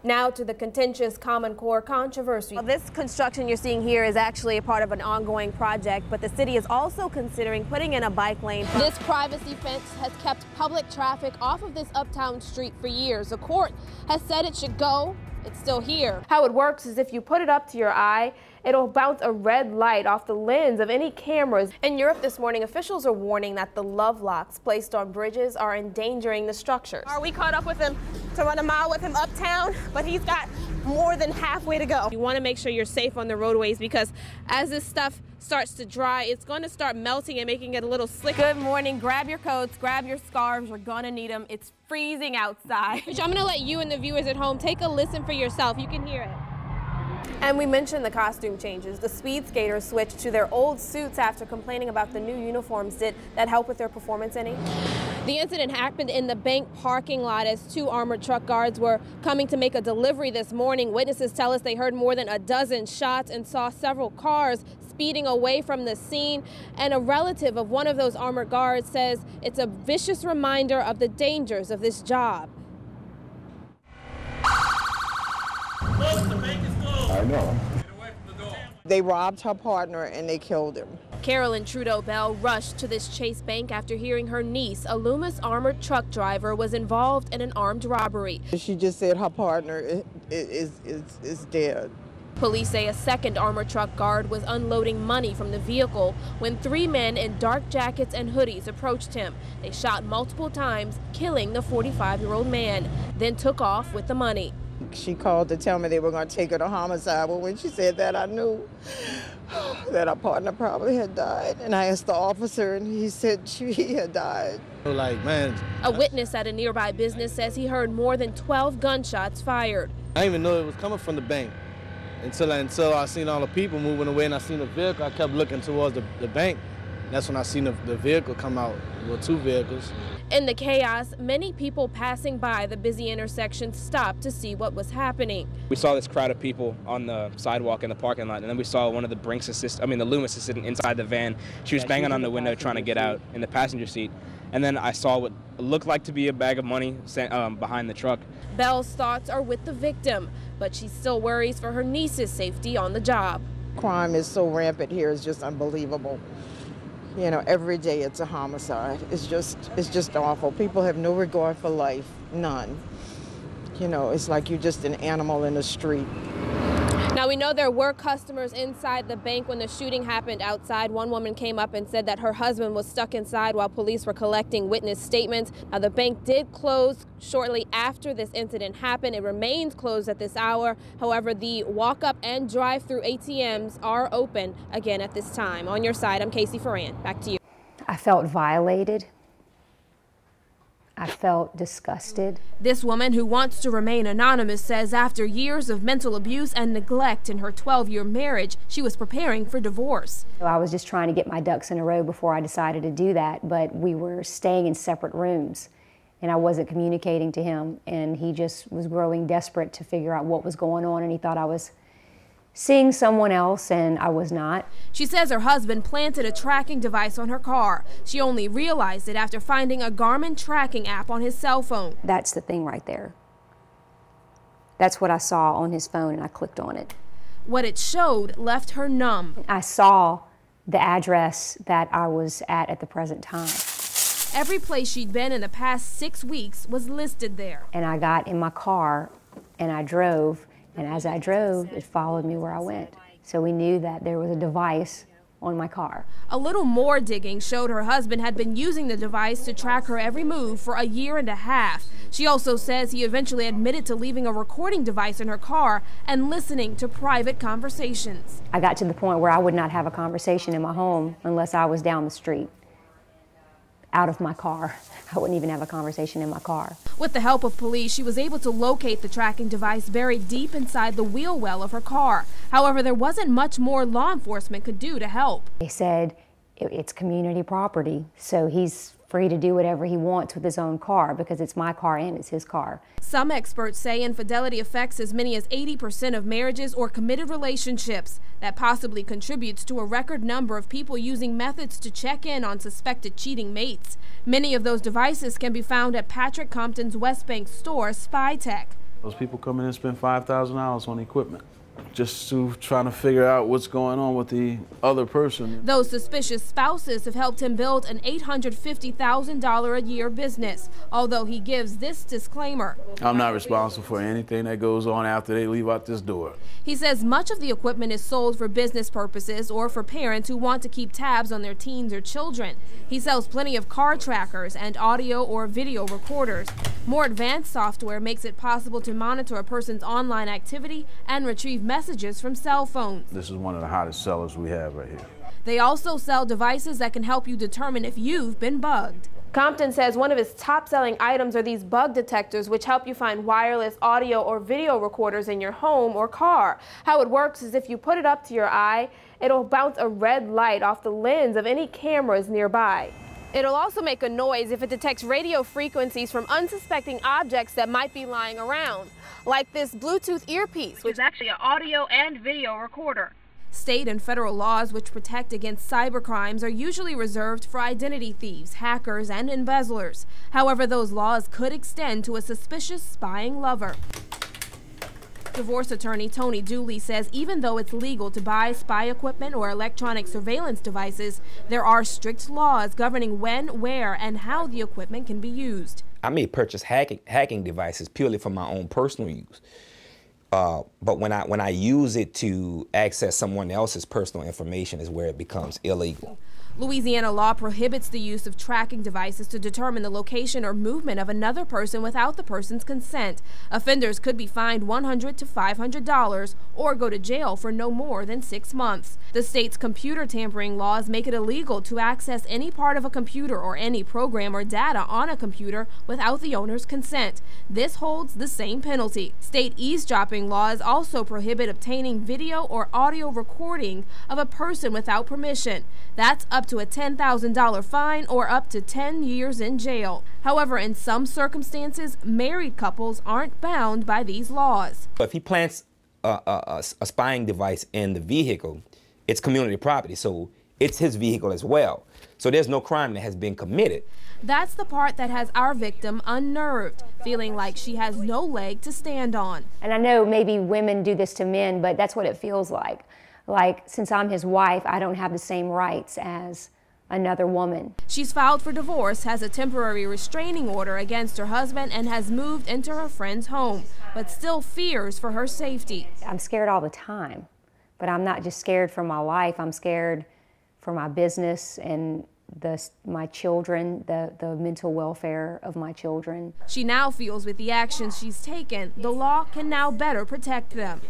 Now to the contentious Common Core controversy. Well, this construction you're seeing here is actually a part of an ongoing project, but the city is also considering putting in a bike lane. This privacy fence has kept public traffic off of this uptown street for years. The court has said it should go. It's still here. How it works is if you put it up to your eye, it'll bounce a red light off the lens of any cameras. In Europe this morning, officials are warning that the love locks placed on bridges are endangering the structures. We caught up with him to run a mile with him uptown, but he's got more than halfway to go. You want to make sure you're safe on the roadways because as this stuff starts to dry, it's going to start melting and making it a little slick. Good morning. Grab your coats, grab your scarves. You're going to need them. It's freezing outside. I'm going to let you and the viewers at home take a listen for yourself. You can hear it. And we mentioned the costume changes. The speed skaters switched to their old suits after complaining about the new uniforms. Did that help with their performance any? The incident happened in the bank parking lot as two armored truck guards were coming to make a delivery this morning. Witnesses tell us they heard more than a dozen shots and saw several cars speeding away from the scene. And a relative of one of those armored guards says it's a vicious reminder of the dangers of this job. The bank is closed. I know. Get away from the door. They robbed her partner and they killed him. Carolyn Trudeau Bell rushed to this Chase Bank after hearing her niece, a Loomis armored truck driver, was involved in an armed robbery. She just said her partner is dead. Police say a second armored truck guard was unloading money from the vehicle when three men in dark jackets and hoodies approached him. They shot multiple times, killing the 45-year-old man, then took off with the money. She called to tell me they were going to take her to homicide, but when she said that, I knew that her partner probably had died. And I asked the officer, and he said he had died. Like, man. A witness at a nearby business says he heard more than 12 gunshots fired. I didn't even know it was coming from the bank until I seen all the people moving away and I seen the vehicle. I kept looking towards the bank. That's when I seen the vehicle come out, well, two vehicles. In the chaos, many people passing by the busy intersection stopped to see what was happening. We saw this crowd of people on the sidewalk in the parking lot, and then we saw one of the the Loomis assistant inside the van. She was banging on the window trying to get out in the passenger seat. And then I saw what looked like to be a bag of money behind the truck. Bell's thoughts are with the victim, but she still worries for her niece's safety on the job. Crime is so rampant here, it's just unbelievable. You know, every day it's a homicide. It's just awful. People have no regard for life, none. You know, it's like you're just an animal in the street. Now, we know there were customers inside the bank when the shooting happened outside. One woman came up and said that her husband was stuck inside while police were collecting witness statements. Now, the bank did close shortly after this incident happened. It remains closed at this hour. However, the walk-up and drive-through ATMs are open again at this time. On your side, I'm Casey Ferrand. Back to you. I felt violated. I felt disgusted. This woman, who wants to remain anonymous, says after years of mental abuse and neglect in her 12-year marriage, she was preparing for divorce. I was just trying to get my ducks in a row before I decided to do that, but we were staying in separate rooms, and I wasn't communicating to him, and he just was growing desperate to figure out what was going on, and he thought I was seeing someone else, and I was not. She says her husband planted a tracking device on her car. She only realized it after finding a Garmin tracking app on his cell phone. That's the thing right there. That's what I saw on his phone, and I clicked on it. What it showed left her numb. I saw the address that I was at the present time. Every place she'd been in the past 6 weeks was listed there. And I got in my car, and I drove. And as I drove, it followed me where I went. So we knew that there was a device on my car. A little more digging showed her husband had been using the device to track her every move for 1.5 years. She also says he eventually admitted to leaving a recording device in her car and listening to private conversations. I got to the point where I would not have a conversation in my home unless I was down the street, out of my car. I wouldn't even have a conversation in my car. With the help of police, she was able to locate the tracking device buried deep inside the wheel well of her car. However, there wasn't much more law enforcement could do to help. They said it's community property, so he's free to do whatever he wants with his own car because it's my car and it's his car. Some experts say infidelity affects as many as 80% of marriages or committed relationships. That possibly contributes to a record number of people using methods to check in on suspected cheating mates. Many of those devices can be found at Patrick Compton's West Bank store, SpyTech. Those people come in and spend $5,000 on equipment just to trying to figure out what's going on with the other person. Those suspicious spouses have helped him build an $850,000 a year business, although he gives this disclaimer. I'm not responsible for anything that goes on after they leave out this door. He says much of the equipment is sold for business purposes or for parents who want to keep tabs on their teens or children. He sells plenty of car trackers and audio or video recorders. More advanced software makes it possible to monitor a person's online activity and retrieve messages from cell phones. This is one of the hottest sellers we have right here. They also sell devices that can help you determine if you've been bugged. Compton says one of his top-selling items are these bug detectors, which help you find wireless audio or video recorders in your home or car. How it works is if you put it up to your eye, it'll bounce a red light off the lens of any cameras nearby. It'll also make a noise if it detects radio frequencies from unsuspecting objects that might be lying around, like this Bluetooth earpiece, which is actually an audio and video recorder. State and federal laws which protect against cybercrimes are usually reserved for identity thieves, hackers, and embezzlers. However, those laws could extend to a suspicious spying lover. Divorce attorney Tony Dooley says even though it's legal to buy spy equipment or electronic surveillance devices, there are strict laws governing when, where, and how the equipment can be used. I may purchase hacking devices purely for my own personal use. But when I use it to access someone else's personal information is where it becomes illegal. Louisiana law prohibits the use of tracking devices to determine the location or movement of another person without the person's consent. Offenders could be fined $100 to $500 or go to jail for no more than 6 months. The state's computer tampering laws make it illegal to access any part of a computer or any program or data on a computer without the owner's consent. This holds the same penalty. State eavesdropping laws also prohibit obtaining video or audio recording of a person without permission. That's up to a $10,000 fine or up to 10 years in jail. However, in some circumstances, married couples aren't bound by these laws. If he plants a spying device in the vehicle, it's community property, so it's his vehicle as well. So there's no crime that has been committed. That's the part that has our victim unnerved, feeling like she has no leg to stand on. And I know maybe women do this to men, but that's what it feels like. Like, since I'm his wife, I don't have the same rights as another woman. She's filed for divorce, has a temporary restraining order against her husband, and has moved into her friend's home, but still fears for her safety. I'm scared all the time, but I'm not just scared for my life. I'm scared for my business and my children, the mental welfare of my children. She now feels with the actions she's taken, the law can now better protect them.